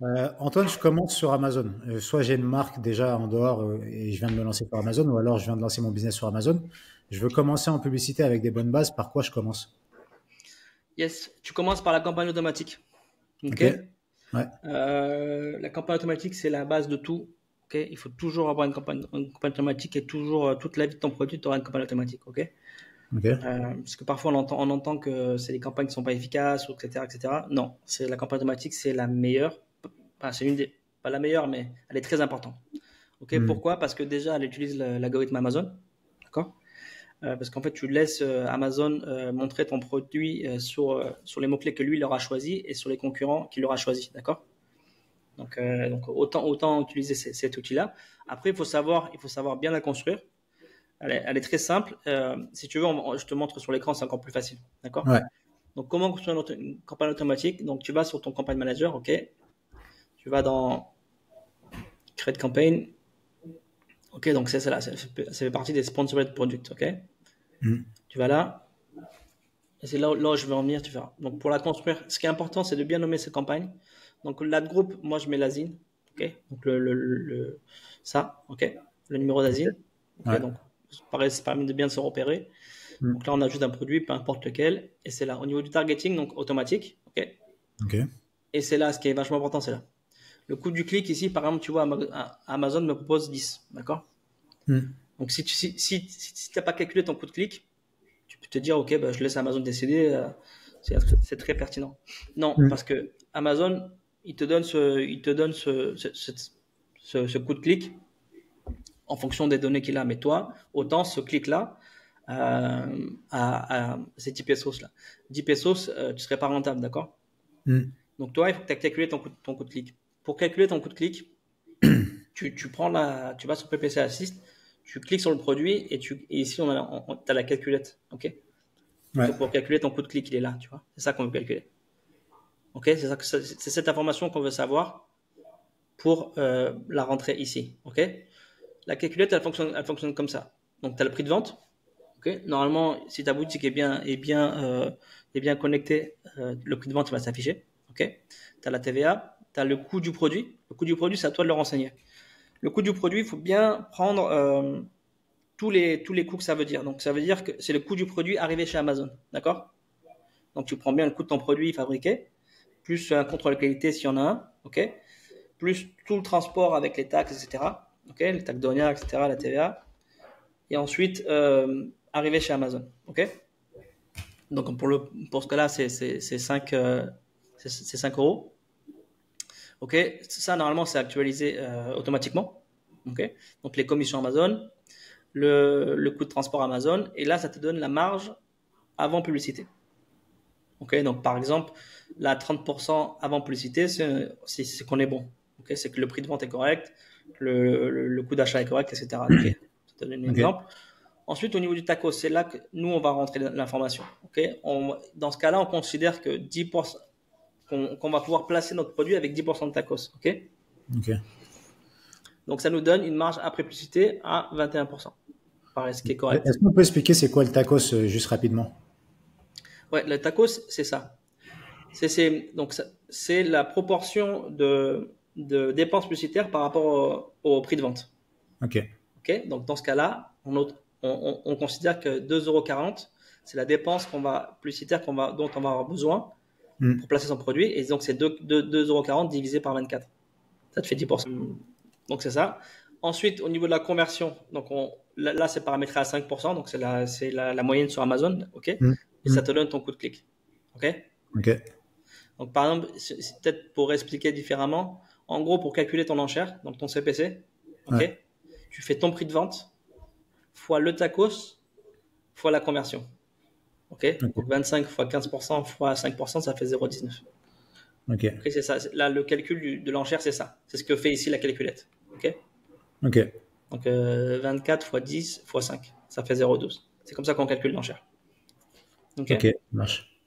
Antoine, je commence sur Amazon. Soit j'ai une marque déjà en dehors et je viens de me lancer sur Amazon, ou alors je viens de lancer mon business sur Amazon. Je veux commencer en publicité avec des bonnes bases. Par quoi je commence? Yes, tu commences par la campagne automatique. Ok? Ok. Ouais. La campagne automatique, c'est la base de tout. Ok. Il faut toujours avoir une campagne automatique et toujours, toute la vie de ton produit, tu auras une campagne automatique. Ok. Ok. Parce que parfois on entend que c'est des campagnes qui sont pas efficaces, ou etc., etc. Non, c'est la campagne automatique, c'est la meilleure. Enfin, c'est une des, pas la meilleure, mais elle est très importante. Ok. Hmm. Pourquoi? Parce que déjà, elle utilise l'algorithme Amazon. D'accord. Parce qu'en fait, tu laisses Amazon montrer ton produit sur les mots-clés que lui il aura choisi et sur les concurrents qu'il aura choisi, d'accord? Donc autant utiliser cet outil-là. Après, il faut savoir bien la construire. Elle est très simple. Si tu veux, je te montre sur l'écran, c'est encore plus facile, d'accord? Ouais. Donc comment construire une campagne automatique? Donc tu vas sur ton campagne manager, ok? Tu vas dans Create Campaign, ok? Donc c'est là, ça fait partie des sponsored products, ok? Hmm. Tu vas là. Et c'est là où je veux en venir, tu verras. Donc, pour la construire, ce qui est important, c'est de bien nommer ces campagnes. Donc, l'ad group, moi, je mets l'ASIN. OK. Donc, ça. OK. Le numéro d'ASIN. OK. Ouais. Donc, pareil, ça permet de bien se repérer. Hmm. Donc, là, on ajoute un produit, peu importe lequel. Et c'est là. Au niveau du targeting, donc automatique. OK. Ok. Et c'est là, ce qui est vachement important, c'est là. Le coût du clic ici, par exemple, tu vois, Amazon me propose 10. D'accord? Hmm. Donc, si tu n'as pas calculé ton coût de clic, tu peux te dire, OK, bah, je laisse Amazon décider. C'est très pertinent. Non, Hmm. parce que Amazon, il te donne ce coup de clic en fonction des données qu'il a. Mais toi, autant ce clic-là, c'est 10 pesos là. 10 pesos, tu serais pas rentable, d'accord? Hmm. Donc toi, il faut que tu aies calculé ton coût de clic. Pour calculer ton coût de clic, tu vas sur PPC Assist, tu cliques sur le produit et ici, tu as la calculette. OK? Ouais. Donc pour calculer ton coût de clic, il est là, tu vois. C'est ça qu'on veut calculer. OK? C'est cette information qu'on veut savoir pour la rentrée ici. OK? La calculette, elle fonctionne comme ça. Donc tu as le prix de vente. OK? Normalement, si ta boutique est bien connectée, le prix de vente va s'afficher. OK? Tu as la TVA, tu as le coût du produit. Le coût du produit, c'est à toi de le renseigner. Le coût du produit, il faut bien prendre tous les coûts que ça veut dire. Donc ça veut dire que c'est le coût du produit arrivé chez Amazon. D'accord? Donc tu prends bien le coût de ton produit fabriqué, plus un contrôle de qualité s'il y en a un, ok, plus tout le transport avec les taxes, etc. Ok, les taxes douanières, etc., la TVA, et ensuite arriver chez Amazon. Ok. Donc pour ce cas-là, c'est 5 c'est 5 euros. Ok. Ça normalement c'est actualisé automatiquement. Ok. Donc les commissions Amazon, le coût de transport Amazon, et là ça te donne la marge avant publicité. Ok, donc par exemple, la 30% avant publicité, c'est qu'on est bon. Ok, c'est que le prix de vente est correct, le coût d'achat est correct, etc. Ok, je te donne un Ok. exemple. Ensuite, au niveau du taco, c'est là que nous, on va rentrer l'information. Ok, dans ce cas-là, on considère que 10%, qu'on va pouvoir placer notre produit avec 10% de tacos. Ok, Ok. donc ça nous donne une marge après publicité à 21%. Pareil, ce qui est correct. Est-ce qu'on peut expliquer c'est quoi le tacos juste rapidement? Ouais, le tacos, c'est ça. Donc, c'est la proportion de dépenses publicitaires par rapport au prix de vente. Ok. Ok. Donc, dans ce cas-là, on considère que 2,40 €, c'est la dépense publicitaire dont on va avoir besoin Hmm. pour placer son produit. Et donc, c'est 2,40 € divisé par 24. Ça te fait 10%. Donc, c'est ça. Ensuite, au niveau de la conversion, donc là, c'est paramétré à 5%. Donc, c'est la moyenne sur Amazon. OK. Hmm. Et Hmm. ça te donne ton coût de clic. OK. Ok. Donc, par exemple, c'est peut-être pour expliquer différemment, en gros, pour calculer ton enchère, donc ton CPC, Ouais. ok, tu fais ton prix de vente fois le tacos fois la conversion. Ok, donc Ok. 25 fois 15% fois 5%, ça fait 0,19. Ok. Ok, c'est ça. Là, le calcul de l'enchère, c'est ça. C'est ce que fait ici la calculette. Ok, Ok. donc 24 fois 10 fois 5, ça fait 0,12. C'est comme ça qu'on calcule l'enchère. Ok, Ok. Marche.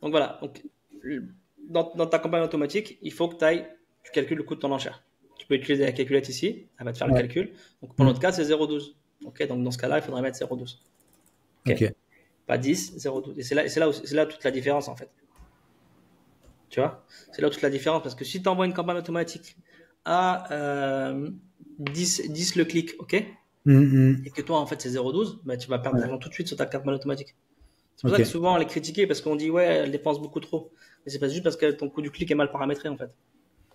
donc voilà. Donc, dans ta campagne automatique, il faut que tu calcules le coût de ton enchère. Tu peux utiliser la calculette ici, elle va te faire le Ouais. calcul. Donc pour Hmm. notre cas, c'est 0,12. Ok, donc dans ce cas-là, il faudrait mettre 0,12. Ok, Ok. pas 10, 0,12. Et c'est là toute la différence en fait. Tu vois, c'est là toute la différence. Parce que si tu envoies une campagne automatique à 10 le clic, ok, et que toi, en fait, c'est 0,12, bah, tu vas perdre de l'argent tout de suite sur ta campagne automatique. C'est pour ça que souvent, on les critiquer parce qu'on dit, ouais, elle dépense beaucoup trop. Mais c'est pas juste parce que ton coût du clic est mal paramétré, en fait.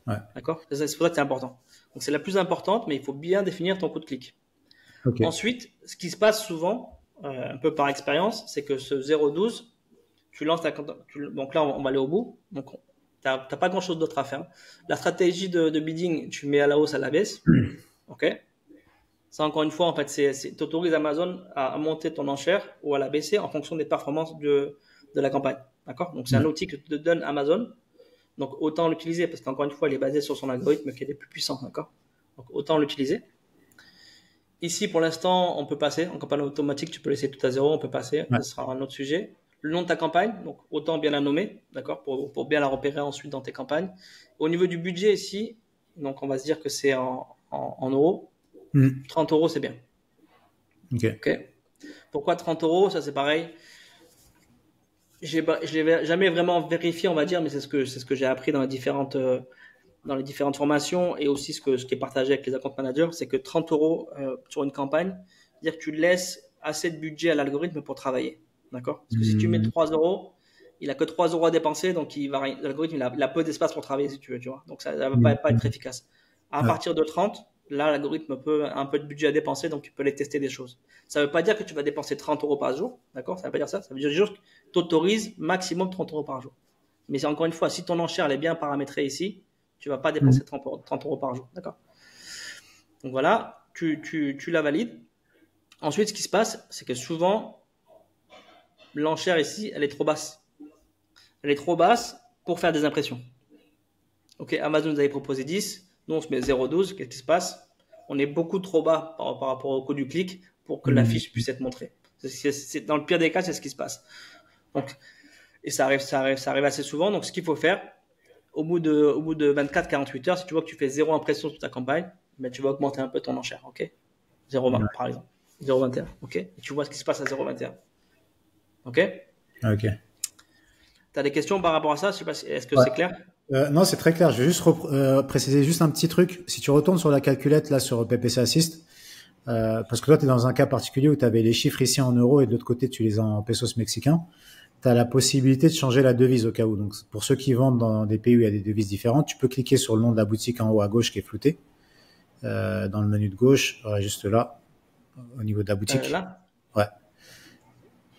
Ouais. D'accord? C'est pour ça que c'est important. Donc, c'est la plus importante, mais il faut bien définir ton coût de clic. Okay. Ensuite, ce qui se passe souvent, un peu par expérience, c'est que ce 0,12, tu lances donc là, on va aller au bout. Donc, t'as pas grand chose d'autre à faire. La stratégie de bidding, tu mets à la hausse, à la baisse. OK? Ça, encore une fois, en fait, t'autorises Amazon à monter ton enchère ou à la baisser en fonction des performances de la campagne. D'accord? Donc, c'est un outil que te donne Amazon. Donc, autant l'utiliser parce qu'encore une fois, il est basé sur son algorithme qui est le plus puissant. D'accord? Donc, autant l'utiliser. Ici, pour l'instant, on peut passer. En campagne automatique, tu peux laisser tout à zéro, on peut passer. Ce sera un autre sujet. Le nom de ta campagne, donc autant bien la nommer, d'accord, pour bien la repérer ensuite dans tes campagnes. Au niveau du budget ici, donc on va se dire que c'est en euros. 30 euros, c'est bien. Ok. Pourquoi 30 euros? Ça, c'est pareil. Je l'ai jamais vraiment vérifié, on va dire, mais c'est ce que j'ai appris dans les différentes formations et aussi ce qui est partagé avec les account managers, c'est que 30 euros sur une campagne, c'est-à-dire que tu laisses assez de budget à l'algorithme pour travailler. D'accord? Parce que si tu mets 3 euros, il a que 3 euros à dépenser, donc l'algorithme il a peu d'espace pour travailler si tu veux, tu vois. Donc ça ne va pas être efficace. À partir de 30, là l'algorithme a un peu de budget à dépenser, donc tu peux aller tester des choses. Ça ne veut pas dire que tu vas dépenser 30 euros par jour, d'accord? Ça ne veut pas dire ça. Ça veut dire juste que tu autorises maximum 30 euros par jour. Mais c'est encore une fois, si ton enchère elle est bien paramétrée ici, tu vas pas dépenser 30 euros par jour, d'accord? Donc voilà, tu la valides. Ensuite, ce qui se passe, c'est que souvent, l'enchère ici, elle est trop basse. Elle est trop basse pour faire des impressions. Ok, Amazon nous avait proposé 10, nous on se met 0,12, qu'est-ce qui se passe? On est beaucoup trop bas par rapport au coût du clic pour que la fiche puisse être montrée. Dans le pire des cas, c'est ce qui se passe. Donc, et ça arrive assez souvent. Donc, ce qu'il faut faire, au bout de 24-48 heures, si tu vois que tu fais 0 impression sur ta campagne, ben, tu vas augmenter un peu ton enchère, ok? 0,20 par exemple. 0,21, ok? Et tu vois ce qui se passe à 0,21. Ok? Ok. Tu as des questions par rapport à ça? Je sais pas est-ce que c'est clair? Non, c'est très clair. Je vais juste préciser juste un petit truc. Si tu retournes sur la calculette, là, sur PPC Assist, parce que toi, tu es dans un cas particulier où tu avais les chiffres ici en euros et de l'autre côté, tu les as en pesos mexicains. Tu as la possibilité de changer la devise au cas où. Donc, pour ceux qui vendent dans des pays où il y a des devises différentes, tu peux cliquer sur le nom de la boutique en haut à gauche qui est flouté, dans le menu de gauche, juste là, au niveau de la boutique. Là? Ouais.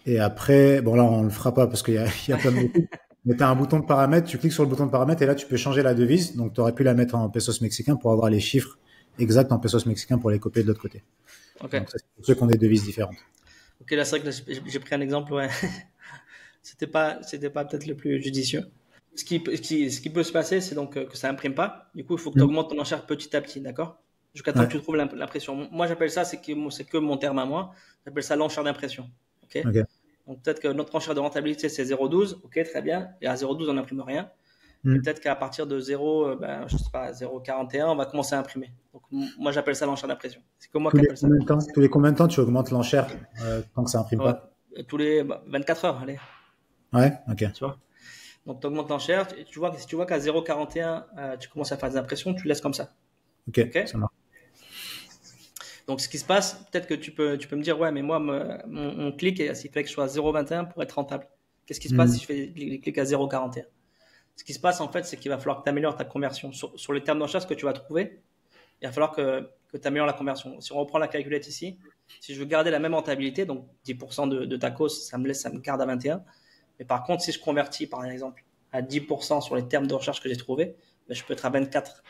Et après, bon là, on le fera pas parce qu'il y a plein de boutiques. Mais tu as un bouton de paramètres, tu cliques sur le bouton de paramètres et là, tu peux changer la devise. Donc, tu aurais pu la mettre en pesos mexicains pour avoir les chiffres exacts en pesos mexicains pour les copier de l'autre côté. Okay. Donc, ça, c'est pour ceux qui ont des devises différentes. Ok, là, c'est vrai que j'ai pris un exemple, ouais. C'était pas peut-être le plus judicieux. Ce qui peut se passer, c'est donc que ça imprime pas. Du coup, il faut que tu augmentes ton enchère petit à petit, d'accord? Jusqu'à temps que tu trouves l'impression. Moi, j'appelle ça, c'est que mon terme à moi. J'appelle ça l'enchère d'impression. Ok. Donc, peut-être que notre enchère de rentabilité, c'est 0,12. Ok, très bien. Et à 0,12, on n'imprime rien. Et peut-être qu'à partir de 0, je sais pas, 0,41, on va commencer à imprimer. Donc, moi, j'appelle ça l'enchère d'impression. C'est comme moi qui appelle ça. Tous les combien de temps tu augmentes l'enchère tant que ça imprime pas? Tous les 24 heures, allez. Ouais, ok. Tu vois? Donc, tu augmentes l'enchère. Si tu vois qu'à 0,41, tu commences à faire des impressions, tu laisses comme ça. Ok, ça marche. Donc, ce qui se passe, peut-être que tu peux me dire, ouais, mais moi, mon clic, il fallait que je sois à 0,21 pour être rentable. Qu'est-ce qui se passe si je fais les clics à 0,41? Ce qui se passe, en fait, c'est qu'il va falloir que tu améliores ta conversion. Sur les termes d'enchère que tu vas trouver, il va falloir que tu améliores la conversion. Si on reprend la calculette ici, si je veux garder la même rentabilité, donc 10% de ta cause, ça me garde à 21. Mais par contre, si je convertis, par exemple, à 10% sur les termes de recherche que j'ai trouvés, ben, je peux être à 24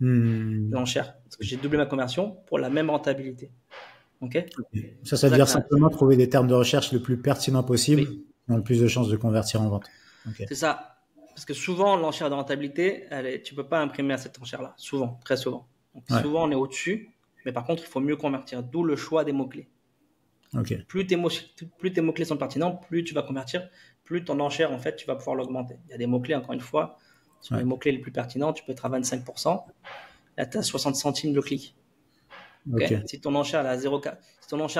l'enchère. Parce que j'ai doublé ma conversion pour la même rentabilité. Ok? Ça veut dire simplement trouver des termes de recherche le plus pertinents possible, qui ont le plus de chances de convertir en vente. Okay. C'est ça. Parce que souvent, l'enchère de rentabilité, tu peux pas imprimer à cette enchère-là. Souvent, très souvent. Donc, souvent, on est au-dessus. Mais par contre, il faut mieux convertir. D'où le choix des mots-clés. Okay. Plus tes mots-clés sont pertinents, plus tu vas convertir, plus ton enchère, en fait, tu vas pouvoir l'augmenter. Il y a des mots-clés, encore une fois, sur les mots-clés les plus pertinents, tu peux être à 25%. Là, tu as 60 centimes le clic. Okay. Si ton enchère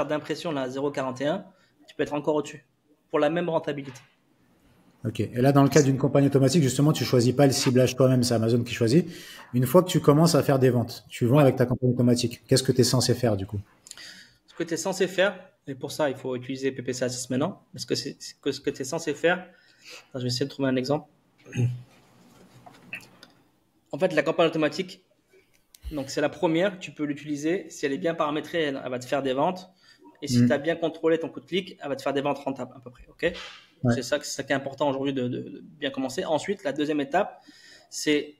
d'impression là, à 0,41, tu peux être encore au-dessus pour la même rentabilité. Ok. Et là, dans le cas d'une campagne automatique, justement, tu choisis pas le ciblage toi-même, c'est Amazon qui choisit. Une fois que tu commences à faire des ventes, tu vends Ouais. avec ta campagne automatique. Qu'est-ce que tu es censé faire du coup? Ce que tu es censé faire, et pour ça, il faut utiliser PPC Assist maintenant, parce que ce que tu es censé faire, attends, je vais essayer de trouver un exemple. En fait, la campagne automatique, donc c'est la première, tu peux l'utiliser. Si elle est bien paramétrée, elle va te faire des ventes. Et si tu as Hmm. bien contrôlé ton coût de clic, elle va te faire des ventes rentables à peu près. Ok. Donc Ouais. c'est ça qui est important aujourd'hui de bien commencer. Ensuite, la deuxième étape, c'est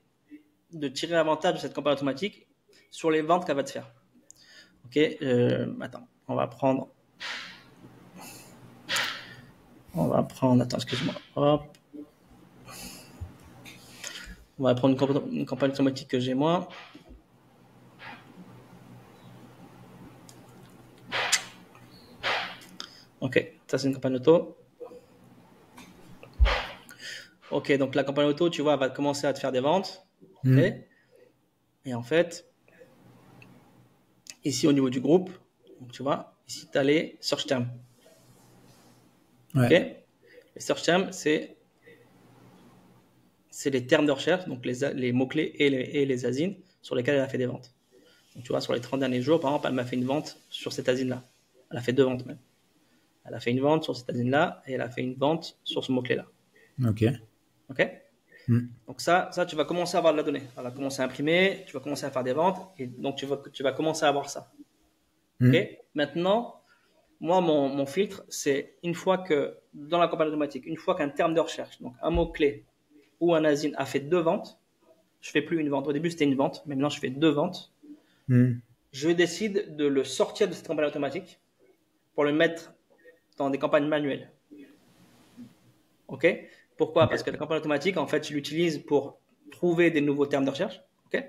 de tirer avantage de cette campagne automatique sur les ventes qu'elle va te faire. Ok. Attends, attends, excuse-moi. Hop. On va prendre une campagne automatique que j'ai moi. Ok, ça c'est une campagne auto. Ok, donc la campagne auto, tu vois, elle va commencer à te faire des ventes. Ok. Hmm. Et en fait, ici au niveau du groupe, donc, tu vois, ici tu as les search terms. Ok. Ouais. Les search terms, c'est les termes de recherche, donc les mots-clés et les asines sur lesquels elle a fait des ventes. Donc tu vois, sur les 30 derniers jours, par exemple, elle m'a fait une vente sur cette asine-là. Elle a fait 2 ventes même. Elle a fait une vente sur cette asine-là et elle a fait une vente sur ce mot-clé-là. Ok. Ok. Hmm. Donc ça, tu vas commencer à avoir de la donnée. Elle va commencer à imprimer, tu vas commencer à faire des ventes et donc tu vas commencer à avoir ça. Ok. Hmm. Maintenant, moi, mon filtre, c'est une fois que, dans la campagne automatique, une fois qu'un terme de recherche, donc un mot-clé ou un asine a fait 2 ventes, je fais plus une vente. Au début, c'était une vente, mais maintenant, je fais 2 ventes. Hmm. Je décide de le sortir de cette campagne automatique pour le mettre dans des campagnes manuelles. OK? Pourquoi? Parce que la campagne automatique, en fait, je l'utilise pour trouver des nouveaux termes de recherche. OK?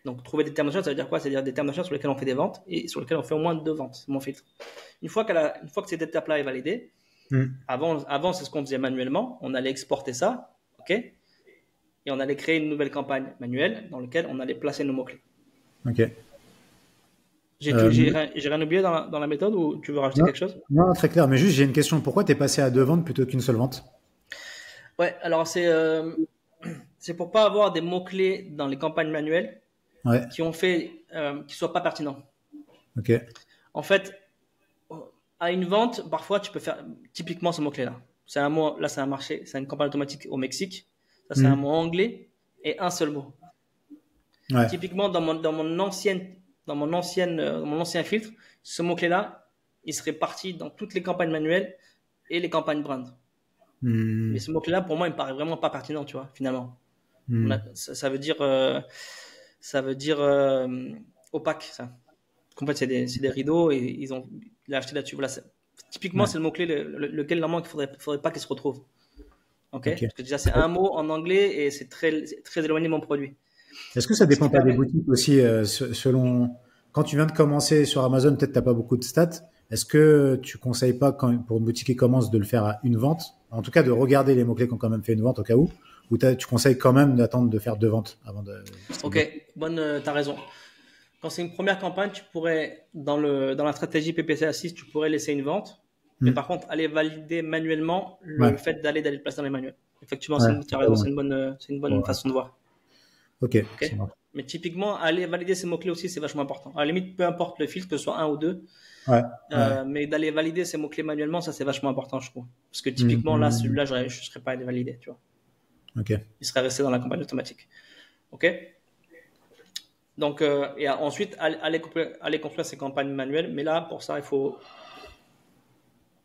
Donc, trouver des termes de recherche, ça veut dire quoi? C'est-à-dire des termes de recherche sur lesquels on fait des ventes et sur lesquels on fait au moins 2 ventes. C'est mon filtre. Une fois que cette étape-là est validée, Hmm. avant c'est ce qu'on faisait manuellement. On allait exporter ça. OK? Et on allait créer une nouvelle campagne manuelle dans laquelle on allait placer nos mots-clés. Ok. J'ai rien oublié dans la méthode ou tu veux rajouter Non, quelque chose? non, très clair. Mais juste, j'ai une question. Pourquoi t'es passé à 2 ventes plutôt qu'une seule vente? Ouais, alors c'est pour pas avoir des mots-clés dans les campagnes manuelles Ouais. qui soient pas pertinents. Ok. En fait, à une vente, parfois tu peux faire typiquement ce mot-clé-là. C'est un mot, là c'est un marché, c'est une campagne automatique au Mexique. Ça c'est un Hmm. mot anglais et un seul mot. Ouais. Typiquement dans mon ancien filtre, ce mot-clé-là, il serait parti dans toutes les campagnes manuelles et les campagnes brand. Hmm. Mais ce mot-clé-là, pour moi, il me paraît vraiment pas pertinent, tu vois, finalement. Hmm. Ça veut dire, opaque, ça. En fait, c'est des rideaux et il a acheté là-dessus. Voilà, typiquement, Ouais. c'est le mot-clé lequel, normalement, faudrait pas qu'il se retrouve. Ok? Ok. Parce que déjà, c'est un mot en anglais et c'est très éloigné de mon produit. Est-ce que ça Ce dépend qui pas des permet, boutiques aussi, selon quand tu viens de commencer sur Amazon, peut-être t'as pas beaucoup de stats. Est-ce que tu conseilles pas quand, pour une boutique qui commence de le faire à une vente, en tout cas de regarder les mots-clés qui ont quand même fait une vente au cas où, ou tu conseilles quand même d'attendre de faire 2 ventes avant de cibler? ok, t'as raison. Quand c'est une première campagne, tu pourrais, dans la stratégie PPC Assist, tu pourrais laisser une vente. Mais Hmm. par contre, aller valider manuellement Ouais, le fait d'aller le placer dans les manuels. Effectivement, ouais, tu as raison, totalement. c'est une bonne Ouais. façon de voir. Ok, Ok. ça marche. Mais typiquement, aller valider ces mots-clés aussi, c'est vachement important. À la limite, peu importe le filtre, que ce soit un ou deux, Ouais, ouais. mais d'aller valider ces mots-clés manuellement, ça c'est vachement important, je trouve. Parce que Hmm, typiquement, là, hmm. celui-là, je ne serais pas allé valider, tu vois. Ok. Il serait resté dans la campagne automatique. Ok. Donc, et ensuite, aller construire ces campagnes manuelles. Mais là, pour ça, il faut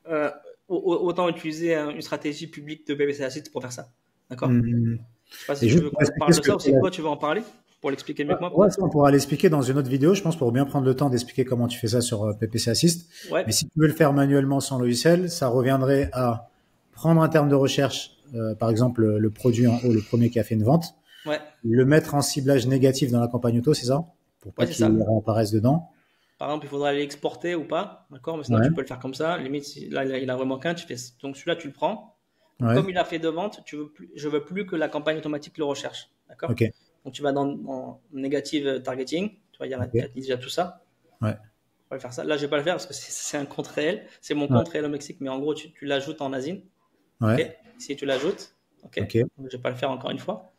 euh, autant utiliser une stratégie publique de BBC Assist pour faire ça. D'accord? Hmm. Je sais pas si Et tu juste veux pour qu'on expliquer parle ce de que ça ou fait si toi tu veux en parler pour l'expliquer mieux que moi ouais, peut-être. ça, on pourra l'expliquer dans une autre vidéo, je pense, pour bien prendre le temps d'expliquer comment tu fais ça sur PPC Assist. Mais Ouais, si tu veux le faire manuellement sans logiciel, ça reviendrait à prendre un terme de recherche, par exemple le produit en haut, le premier qui a fait une vente, ouais, le mettre en ciblage négatif dans la campagne auto, c'est ça? Pour ouais, pas c'est qu'il ça. réapparaisse dedans. Par exemple, il faudra l'exporter ou pas, d'accord? Mais sinon, Ouais, tu peux le faire comme ça. Limite, là, il a vraiment qu'un, tu fais. Donc celui-là, tu le prends. Donc ouais, comme il a fait 2 ventes, je veux plus que la campagne automatique le recherche, d'accord? ok, Donc tu vas dans negative targeting. Tu vois, il y a ok, déjà tout ça. ouais, On va faire ça. Là, je vais pas le faire parce que c'est un compte réel. C'est mon ouais, compte réel au Mexique, mais en gros, tu l'ajoutes en Asie. Ouais. Ok. Ici, tu l'ajoutes. Ok. Ok. Donc, je vais pas le faire encore une fois.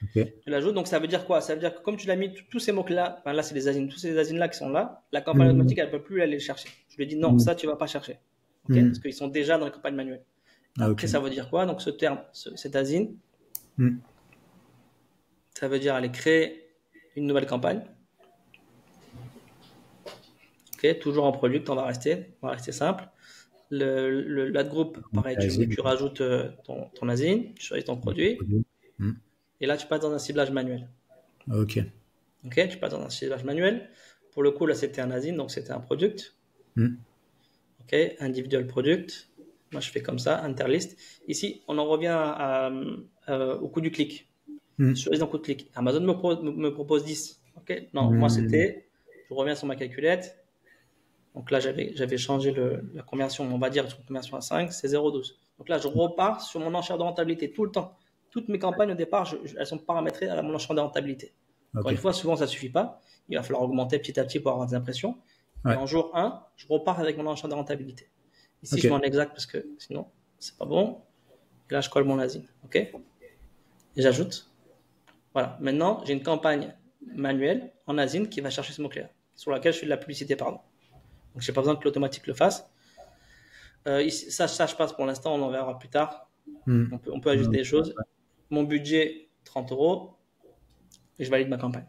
Ok. Tu l'ajoutes. Donc, ça veut dire quoi? Ça veut dire que comme tu l'as mis tous ces mots-là, enfin, là, c'est les asines, tous ces asines-là qui sont là, la campagne Hmm. automatique, elle peut plus aller les chercher. Je lui dis non, Hmm. ça, tu vas pas chercher. Ok. Hmm. Parce qu'ils sont déjà dans la campagne manuelle. Ah, Après, ok. ça veut dire quoi? Donc, ce terme, cette asine, Hmm. ça veut dire aller créer une nouvelle campagne. Ok. Toujours en product, on va rester simple. L'ad group, pareil, Asile. tu rajoutes ton asine, tu choisis ton produit, Hmm. et là, tu passes dans un ciblage manuel. Ok. Ok, tu passes dans un ciblage manuel. Pour le coup, là, c'était un asine, donc c'était un product. Hmm. Ok, individual product. Moi, je fais comme ça, interlist. Ici, on en revient au coût du clic. Hmm. Je choisis un coût de clic. Amazon me propose 10. Ok, non, moi, Hmm. je reviens sur ma calculette. Donc là, j'avais changé la conversion, on va dire, une conversion à 5, c'est 0,12. Donc là, je repars sur mon enchère de rentabilité tout le temps. Toutes mes campagnes au départ, elles sont paramétrées à mon enchère de rentabilité. Encore Ok. une fois, souvent, ça ne suffit pas. Il va falloir augmenter petit à petit pour avoir des impressions. Et Ouais. en jour 1, je repars avec mon enchère de rentabilité. Ici, Ok. je mets en exact parce que sinon, c'est pas bon. Et là, je colle mon asine. OK? Et j'ajoute. Voilà. Maintenant, j'ai une campagne manuelle en asine qui va chercher ce mot-clé sur laquelle je fais de la publicité, pardon. Donc, j'ai pas besoin que l'automatique le fasse. Ici, ça, je passe pour l'instant, on en verra plus tard. Hmm. On peut ajuster des choses. Mon budget, 30 euros, et je valide ma campagne.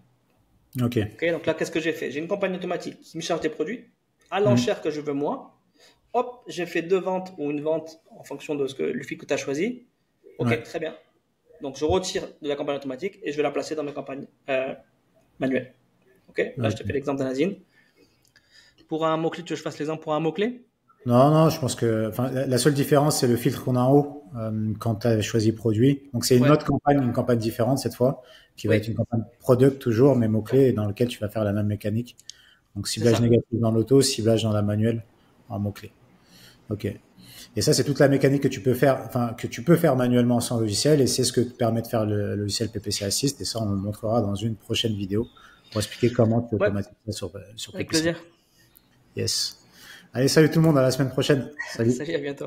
Ok. Okay, donc là, qu'est-ce que j'ai fait? J'ai une campagne automatique qui me charge des produits à Hmm. l'enchère que je veux moi. Hop, j'ai fait 2 ventes ou une vente en fonction de le fil que tu as choisi. Ok, Ouais. très bien. Donc, je retire de la campagne automatique et je vais la placer dans mes campagnes manuelles. Ok, là, je te fais Ok. l'exemple d'Anazine. Pour un mot-clé, tu veux que je fasse l'exemple pour un mot-clé? Non, non, je pense que, enfin, la seule différence, c'est le filtre qu'on a en haut quand tu as choisi produit. Donc, c'est une Ouais, autre campagne, une campagne différente cette fois, qui va être oui, une campagne product toujours, mais mots-clés, dans lequel tu vas faire la même mécanique. Donc, c'est ciblage ça. négatif dans l'auto, ciblage dans la manuelle en mots-clés. Ok. Et ça, c'est toute la mécanique que tu peux faire, enfin, que tu peux faire manuellement sans logiciel, et c'est ce que te permet de faire le logiciel PPC Assist, et ça, on le montrera dans une prochaine vidéo pour expliquer comment tu Ouais, automatises ça sur avec PPC. plaisir. Yes. Allez, salut tout le monde, à la semaine prochaine. Salut. Salut, à bientôt.